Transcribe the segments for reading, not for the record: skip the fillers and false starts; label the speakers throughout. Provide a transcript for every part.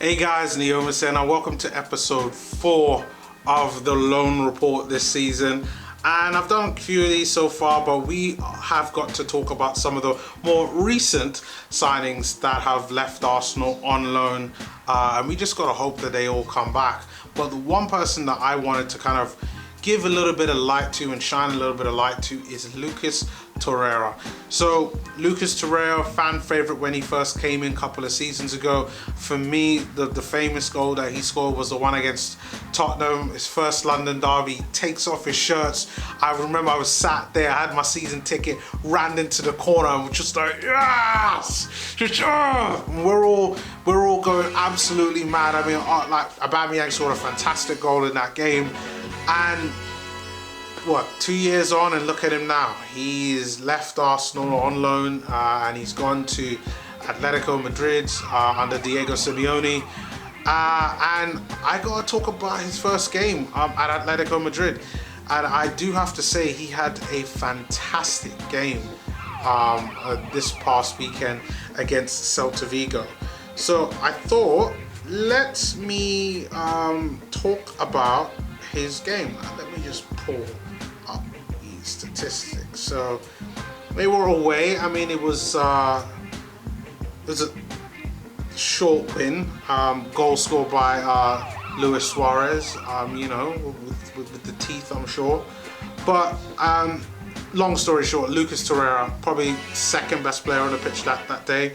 Speaker 1: Hey guys, Neomis here, and welcome to episode 4 of the Loan Report this season. And I've done a few of these so far, but we have got to talk about some of the more recent signings that have left Arsenal on loan. And we just got to hope that they all come back. But the one person that I wanted to kind of give a little bit of light to and shine a little bit of light to is Lucas Torreira. So Lucas Torreira, fan favorite when he first came in a couple of seasons ago. For me, the famous goal that he scored was the one against Tottenham, his first London derby. He takes off his shirts. I remember I was sat there, I had my season ticket, ran into the corner and was just like, yes! We're all going absolutely mad. I mean, like Aubameyang scored a fantastic goal in that game. And what, 2 years on, and look at him now. He's left Arsenal on loan and he's gone to Atletico Madrid under Diego Simeone. And I got to talk about his first game at Atletico Madrid. And I do have to say he had a fantastic game this past weekend against Celta Vigo. So I thought, let me talk about his game. Let me just pull up the statistics. So they were away. I mean, it was a short win. Goal scored by Luis Suarez. You know, with the teeth, I'm sure. But long story short, Lucas Torreira, probably second best player on the pitch that day.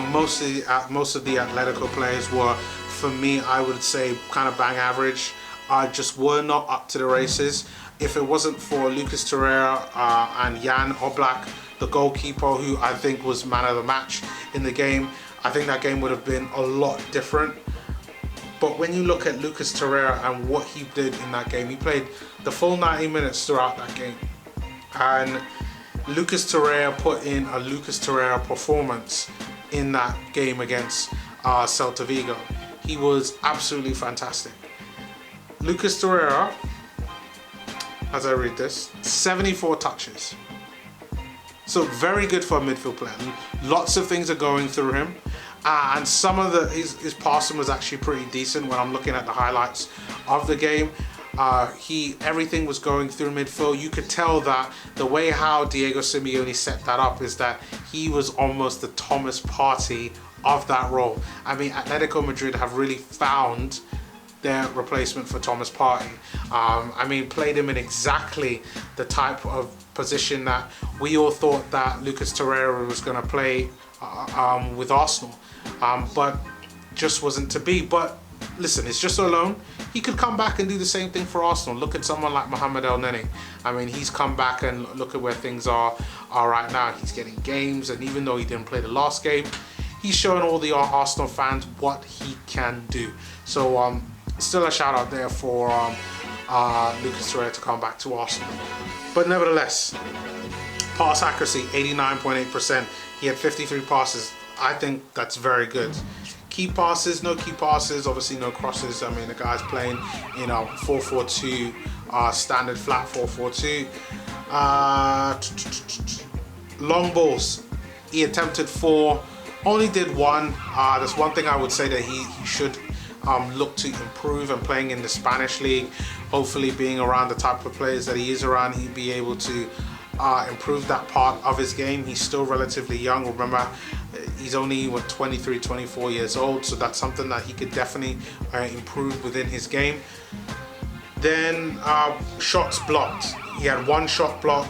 Speaker 1: Most of the Atletico players were, for me, I would say, kind of bang average. Just were not up to the races. If it wasn't for Lucas Torreira and Jan Oblak, the goalkeeper, who I think was man of the match in the game, I think that game would have been a lot different. But when you look at Lucas Torreira and what he did in that game, he played the full 90 minutes throughout that game. And Lucas Torreira put in a Lucas Torreira performance in that game against Celta Vigo. He was absolutely fantastic. Lucas Torreira, as I read this, 74 touches. So very good for a midfield player. Lots of things are going through him. And some of his passing was actually pretty decent when I'm looking at the highlights of the game. Everything was going through midfield. You could tell that the way how Diego Simeone set that up is that he was almost the Thomas Partey of that role. I mean, Atletico Madrid have really found their replacement for Thomas Partey. I mean, played him in exactly the type of position that we all thought that Lucas Torreira was going to play with Arsenal, but just wasn't to be. But listen, it's just a loan. He could come back and do the same thing for Arsenal. Look at someone like Mohamed El Neni. I mean, he's come back and look at where things are right now. He's getting games, and even though he didn't play the last game, he's showing all the Arsenal fans what he can do. So still a shout out there for Lucas Torreira to come back to Arsenal. But nevertheless, pass accuracy 89.8%. He had 53 passes. I think that's very good. Key passes, no key passes, obviously no crosses. I mean, the guy's playing, 4-4-2, standard flat 4-4-2. Long balls, he attempted 4, only did 1. That's one thing I would say that he should look to improve, and playing in the Spanish league, hopefully being around the type of players that he is around, he'd be able to improve that part of his game. He's still relatively young. Remember, he's only 23, 24 years old, so that's something that he could definitely improve within his game. Then shots blocked. He had 1 shot block.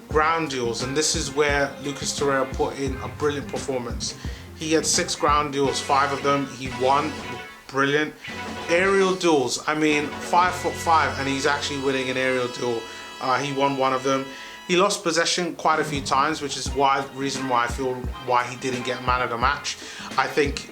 Speaker 1: Ground duels, and this is where Lucas Torreira put in a brilliant performance. He had 6 ground duels, 5 of them he won. Brilliant. Aerial duels, I mean, 5'5", and he's actually winning an aerial duel. He won 1 of them. He lost possession quite a few times, which is reason why I feel why he didn't get man of the match. I think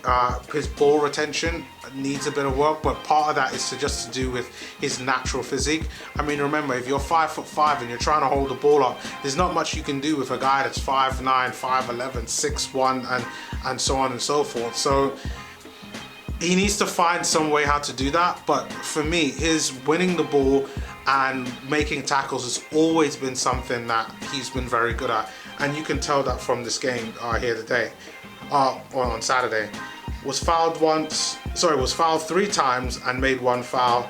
Speaker 1: his ball retention needs a bit of work, but part of that is just to do with his natural physique. I mean, remember, if you're 5'5" and you're trying to hold the ball up, there's not much you can do with a guy that's 5'9", 5'11", 6'1", and so on and so forth. So he needs to find some way how to do that. But for me, his winning the ball and making tackles has always been something that he's been very good at, and you can tell that from this game here today, or on Saturday. Was fouled once, sorry, was fouled 3 times and made 1 foul.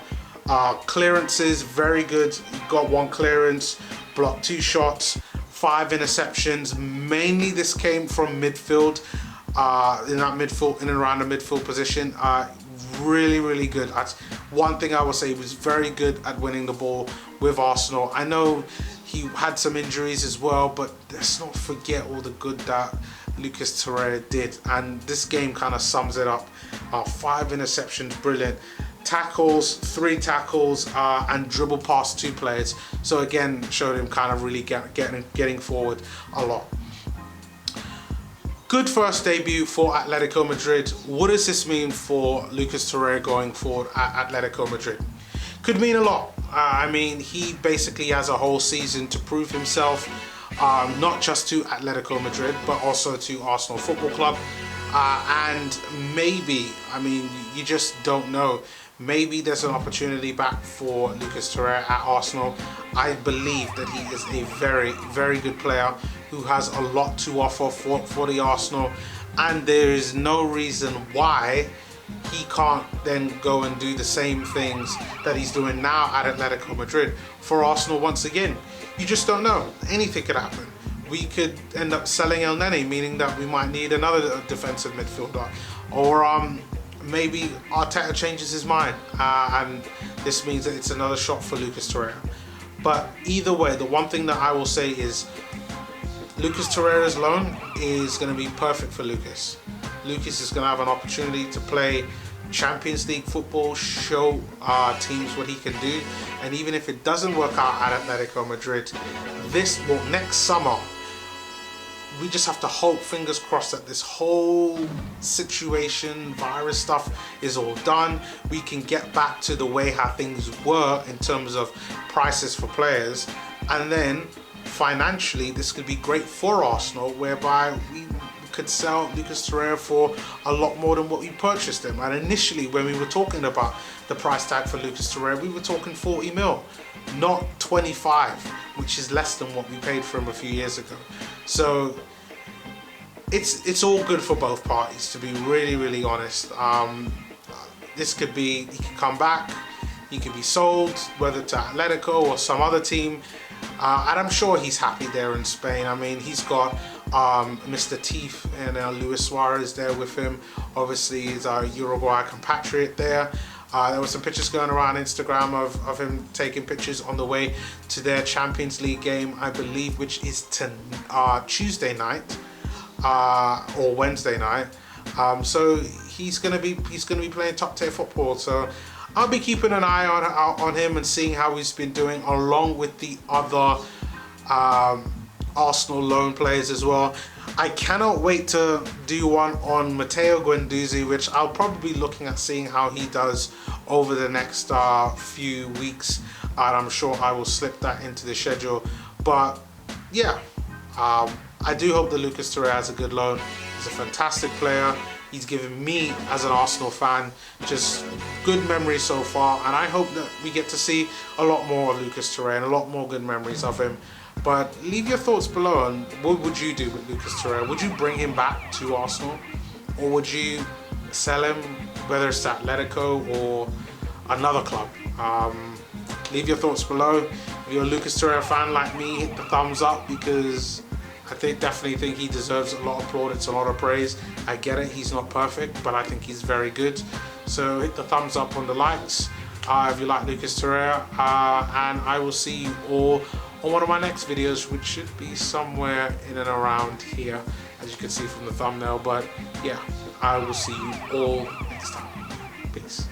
Speaker 1: Clearances, very good. He got 1 clearance, blocked 2 shots, 5 interceptions. Mainly this came from midfield, in and around the midfield position. Really good. That's one thing I will say. He was very good at winning the ball with Arsenal. I know he had some injuries as well, but let's not forget all the good that Lucas Torreira did, and this game kind of sums it up. 5 interceptions, brilliant. Tackles, 3 tackles, and dribble past 2 players. So again, showed him kind of really getting forward a lot. Good first debut for Atletico Madrid. What does this mean for Lucas Torreira going forward at Atletico Madrid? Could mean a lot. I mean, he basically has a whole season to prove himself, not just to Atletico Madrid, but also to Arsenal Football Club. And maybe, I mean, you just don't know. Maybe there's an opportunity back for Lucas Torreira at Arsenal. I believe that he is a very good player who has a lot to offer for the Arsenal, and there is no reason why he can't then go and do the same things that he's doing now at Atletico Madrid for Arsenal once again. You just don't know. Anything could happen. We could end up selling El Nene, meaning that we might need another defensive midfielder, or maybe Arteta changes his mind, and this means that it's another shot for Lucas Torreira. But either way, the one thing that I will say is Lucas Torreira's loan is going to be perfect for Lucas. Lucas is going to have an opportunity to play Champions League football, show teams what he can do, and even if it doesn't work out at Atletico Madrid next summer, we just have to hope, fingers crossed, that this whole situation, virus stuff, is all done. We can get back to the way how things were in terms of prices for players, and then financially this could be great for Arsenal, whereby we could sell Lucas Torreira for a lot more than what we purchased him. And initially, when we were talking about the price tag for Lucas Torreira, we were talking 40 mil, not 25, which is less than what we paid for him a few years ago. So it's all good for both parties, to be really honest. This could be, he could come back, he could be sold, whether to Atletico or some other team, and I'm sure he's happy there in Spain. I mean, he's got Mr. Teeth and Luis Suarez there with him. Obviously, he's our Uruguay compatriot there. There were some pictures going around Instagram of him taking pictures on the way to their Champions League game, I believe, which is Tuesday night or Wednesday night. So he's gonna be playing top tier football. So I'll be keeping an eye on him and seeing how he's been doing, along with the other Arsenal loan players as well. I cannot wait to do one on Matteo Guendouzi, which I'll probably be looking at seeing how he does over the next few weeks, and I'm sure I will slip that into the schedule. But yeah, I do hope that Lucas Torreira has a good loan. He's a fantastic player. He's given me, as an Arsenal fan, just good memories so far, and I hope that we get to see a lot more of Lucas Torreira and a lot more good memories of him. But leave your thoughts below on what would you do with Lucas Torreira. Would you bring him back to Arsenal, or would you sell him, whether it's to Atletico or another club? Leave your thoughts below. If you're a Lucas Torreira fan like me, hit the thumbs up, because I definitely think he deserves a lot of plaudits, a lot of praise. I get it, he's not perfect, but I think he's very good. So hit the thumbs up on the likes if you like Lucas Torreira, and I will see you all on one of my next videos, which should be somewhere in and around here, as you can see from the thumbnail. But yeah, I will see you all next time. Peace.